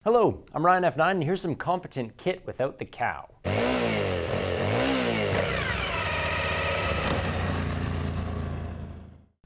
Hello, I'm Ryan F9 and here's some competent kit without the cow.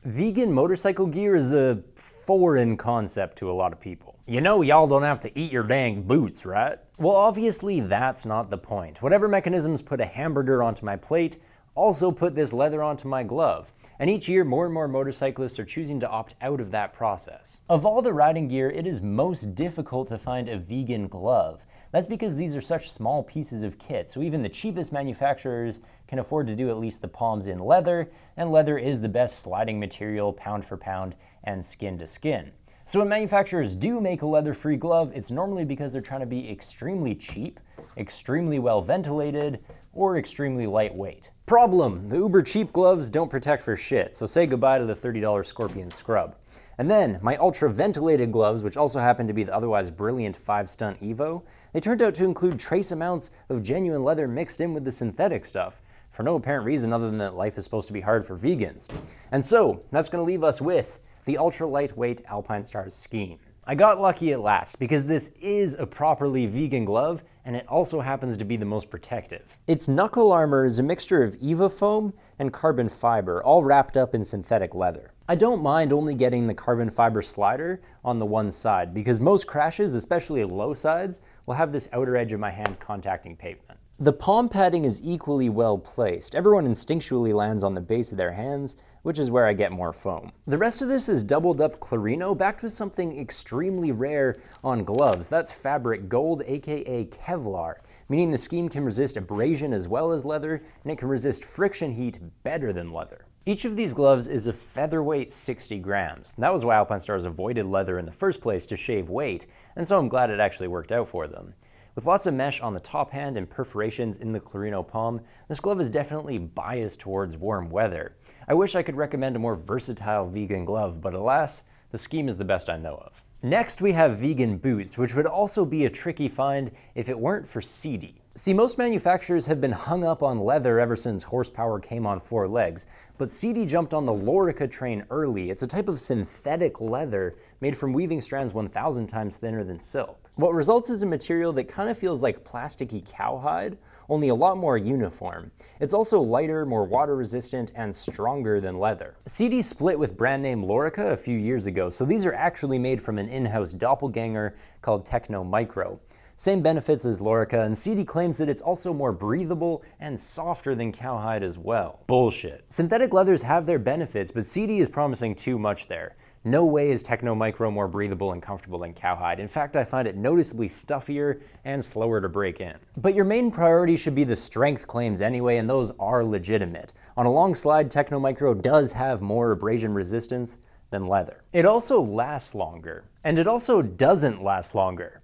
Vegan motorcycle gear is a foreign concept to a lot of people. You know y'all don't have to eat your dang boots, right? Well, obviously that's not the point. Whatever mechanisms put a hamburger onto my plate also put this leather onto my glove. And each year more and more motorcyclists are choosing to opt out of that process. Of all the riding gear, it is most difficult to find a vegan glove. That's because these are such small pieces of kit, so even the cheapest manufacturers can afford to do at least the palms in leather, and leather is the best sliding material pound for pound and skin to skin. So when manufacturers do make a leather-free glove, it's normally because they're trying to be extremely cheap, extremely well ventilated, or extremely lightweight. Problem: the uber cheap gloves don't protect for shit, so say goodbye to the $30 Scorpion scrub. And then, my ultra ventilated gloves, which also happen to be the otherwise brilliant 5-stunt Evo, they turned out to include trace amounts of genuine leather mixed in with the synthetic stuff, for no apparent reason other than that life is supposed to be hard for vegans. And so, that's gonna leave us with the ultra lightweight Alpinestars Scheme. I got lucky at last, because this is a properly vegan glove, and it also happens to be the most protective. Its knuckle armor is a mixture of EVA foam and carbon fiber, all wrapped up in synthetic leather. I don't mind only getting the carbon fiber slider on the one side, because most crashes, especially at low sides, will have this outer edge of my hand contacting pavement. The palm padding is equally well placed. Everyone instinctually lands on the base of their hands, which is where I get more foam. The rest of this is doubled up Clarino backed with something extremely rare on gloves. That's fabric gold, aka Kevlar, meaning the scheme can resist abrasion as well as leather, and it can resist friction heat better than leather. Each of these gloves is a featherweight 60 grams. That was why Alpinestars avoided leather in the first place, to shave weight, and so I'm glad it actually worked out for them. With lots of mesh on the top hand and perforations in the Clarino palm, this glove is definitely biased towards warm weather. I wish I could recommend a more versatile vegan glove, but alas, the Scheme is the best I know of. Next we have vegan boots, which would also be a tricky find if it weren't for Sidi. See, most manufacturers have been hung up on leather ever since horsepower came on 4 legs, but Sidi jumped on the Lorica train early. It's a type of synthetic leather made from weaving strands 1,000 times thinner than silk. What results is a material that kind of feels like plasticky cowhide, only a lot more uniform. It's also lighter, more water resistant, and stronger than leather. Sidi split with brand name Lorica a few years ago, so these are actually made from an in-house doppelganger called Techno Micro. Same benefits as Lorica, and Sidi claims that it's also more breathable and softer than cowhide as well. Bullshit. Synthetic leathers have their benefits, but Sidi is promising too much there. No way is Techno Micro more breathable and comfortable than cowhide. In fact, I find it noticeably stuffier and slower to break in. But your main priority should be the strength claims anyway, and those are legitimate. On a long slide, Techno Micro does have more abrasion resistance than leather. It also lasts longer, and it also doesn't last longer.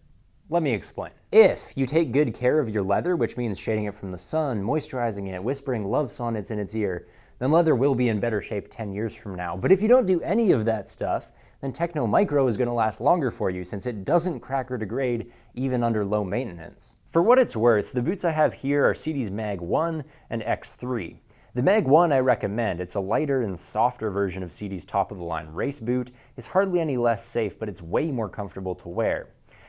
Let me explain. If you take good care of your leather, which means shading it from the sun, moisturizing it, whispering love sonnets in its ear, then leather will be in better shape 10 years from now. But if you don't do any of that stuff, then Techno Micro is gonna last longer for you, since it doesn't crack or degrade even under low maintenance. For what it's worth, the boots I have here are Sidi's Mag 1 and X3. The Mag 1 I recommend. It's a lighter and softer version of Sidi's top-of-the-line race boot. It's hardly any less safe, but it's way more comfortable to wear.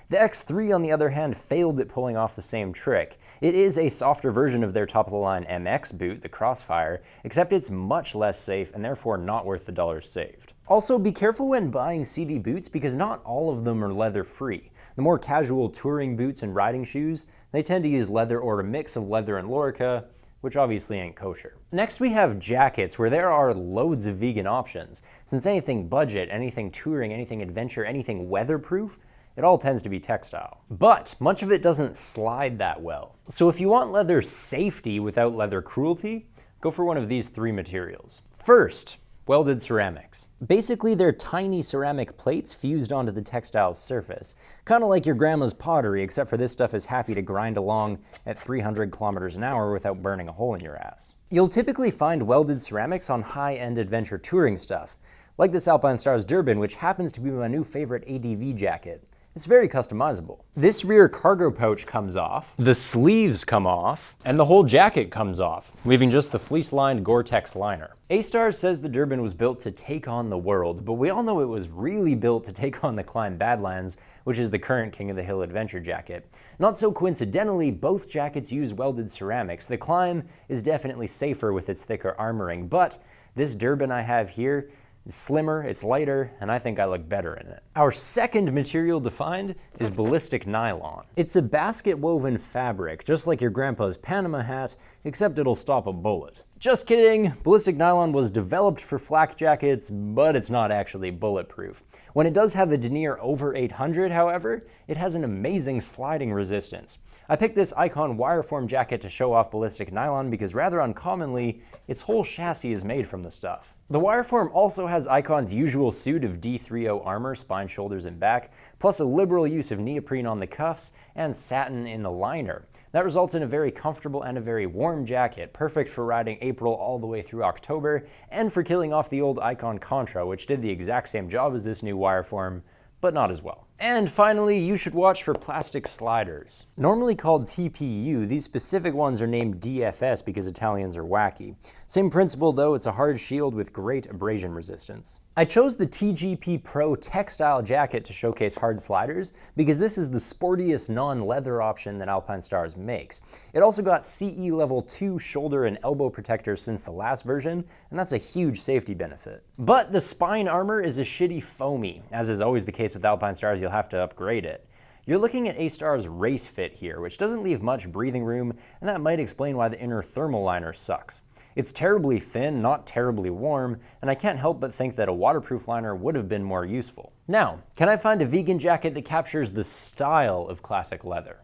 The X3, on the other hand, failed at pulling off the same trick. It is a softer version of their top-of-the-line MX boot, the Crossfire, except it's much less safe and therefore not worth the dollars saved. Also, be careful when buying Sidi boots, because not all of them are leather-free. The more casual touring boots and riding shoes, they tend to use leather or a mix of leather and Lorica, which obviously ain't kosher. Next we have jackets, where there are loads of vegan options. Since anything budget, anything touring, anything adventure, anything weatherproof, it all tends to be textile. But much of it doesn't slide that well. So if you want leather safety without leather cruelty, go for one of these 3 materials. First, welded ceramics. Basically, they're tiny ceramic plates fused onto the textile surface. Kind of like your grandma's pottery, except for this stuff is happy to grind along at 300 kilometers an hour without burning a hole in your ass. You'll typically find welded ceramics on high-end adventure touring stuff, like this Alpinestars Durban, which happens to be my new favorite ADV jacket. it's very customizable. This rear cargo pouch comes off, the sleeves come off, and the whole jacket comes off, leaving just the fleece-lined Gore-Tex liner. A-Stars says the Durban was built to take on the world, but we all know it was really built to take on the Climb Badlands, which is the current King of the Hill adventure jacket. Not so coincidentally, both jackets use welded ceramics. The Climb is definitely safer with its thicker armoring, but this Durban I have here, it's slimmer, it's lighter, and I think I look better in it. Our second material defined is ballistic nylon. It's a basket woven fabric, just like your grandpa's Panama hat, except it'll stop a bullet. Just kidding, ballistic nylon was developed for flak jackets, but it's not actually bulletproof. When it does have a denier over 800, however, it has an amazing sliding resistance. I picked this Icon Wireform jacket to show off ballistic nylon because rather uncommonly, its whole chassis is made from the stuff. The Wireform also has Icon's usual suit of D30 armor, spine, shoulders, and back, plus a liberal use of neoprene on the cuffs and satin in the liner. That results in a very comfortable and a very warm jacket, perfect for riding April all the way through October, and for killing off the old Icon Contra, which did the exact same job as this new Wireform, but not as well. And finally, you should watch for plastic sliders. Normally called TPU, these specific ones are named DFS because Italians are wacky. Same principle though, it's a hard shield with great abrasion resistance. I chose the TGP Pro Textile Jacket to showcase hard sliders because this is the sportiest non-leather option that Alpinestars makes. It also got CE Level 2 shoulder and elbow protectors since the last version, and that's a huge safety benefit. But the spine armor is a shitty foamy. As is always the case with Alpinestars, you'll have to upgrade it. You're looking at A-Star's Race Fit here, which doesn't leave much breathing room, and that might explain why the inner thermal liner sucks. It's terribly thin, not terribly warm, and I can't help but think that a waterproof liner would have been more useful. Now, can I find a vegan jacket that captures the style of classic leather?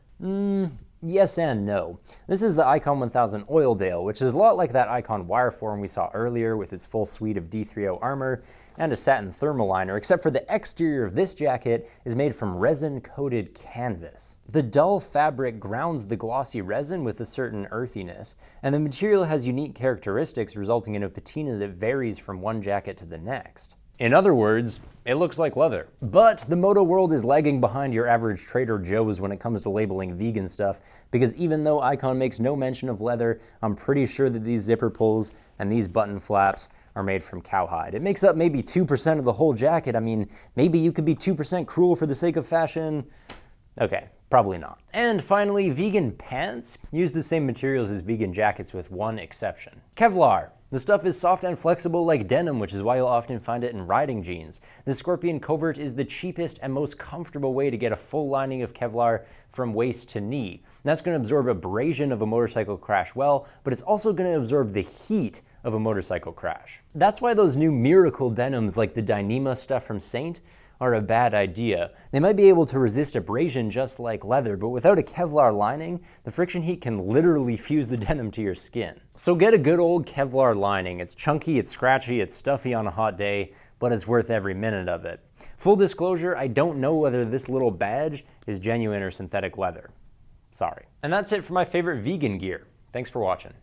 Yes and no. This is the Icon 1000 Oildale, which is a lot like that Icon Wireform we saw earlier with its full suite of D30 armor and a satin thermal liner, except for the exterior of this jacket is made from resin-coated canvas. The dull fabric grounds the glossy resin with a certain earthiness, and the material has unique characteristics resulting in a patina that varies from one jacket to the next. In other words, it looks like leather. But the moto world is lagging behind your average Trader Joe's when it comes to labeling vegan stuff, because even though Icon makes no mention of leather, I'm pretty sure that these zipper pulls and these button flaps are made from cowhide. It makes up maybe 2% of the whole jacket. I mean, maybe you could be 2% cruel for the sake of fashion. Okay, probably not. And finally, vegan pants use the same materials as vegan jackets with one exception. Kevlar. The stuff is soft and flexible like denim, which is why you'll often find it in riding jeans. The Scorpion Covert is the cheapest and most comfortable way to get a full lining of Kevlar from waist to knee. And that's going to absorb abrasion of a motorcycle crash well, but it's also going to absorb the heat of a motorcycle crash. That's why those new miracle denims like the Dyneema stuff from Saint are a bad idea. They might be able to resist abrasion just like leather, but without a Kevlar lining, the friction heat can literally fuse the denim to your skin. So get a good old Kevlar lining. It's chunky, it's scratchy, it's stuffy on a hot day, but it's worth every minute of it. Full disclosure, I don't know whether this little badge is genuine or synthetic leather. Sorry. And that's it for my favorite vegan gear. Thanks for watching.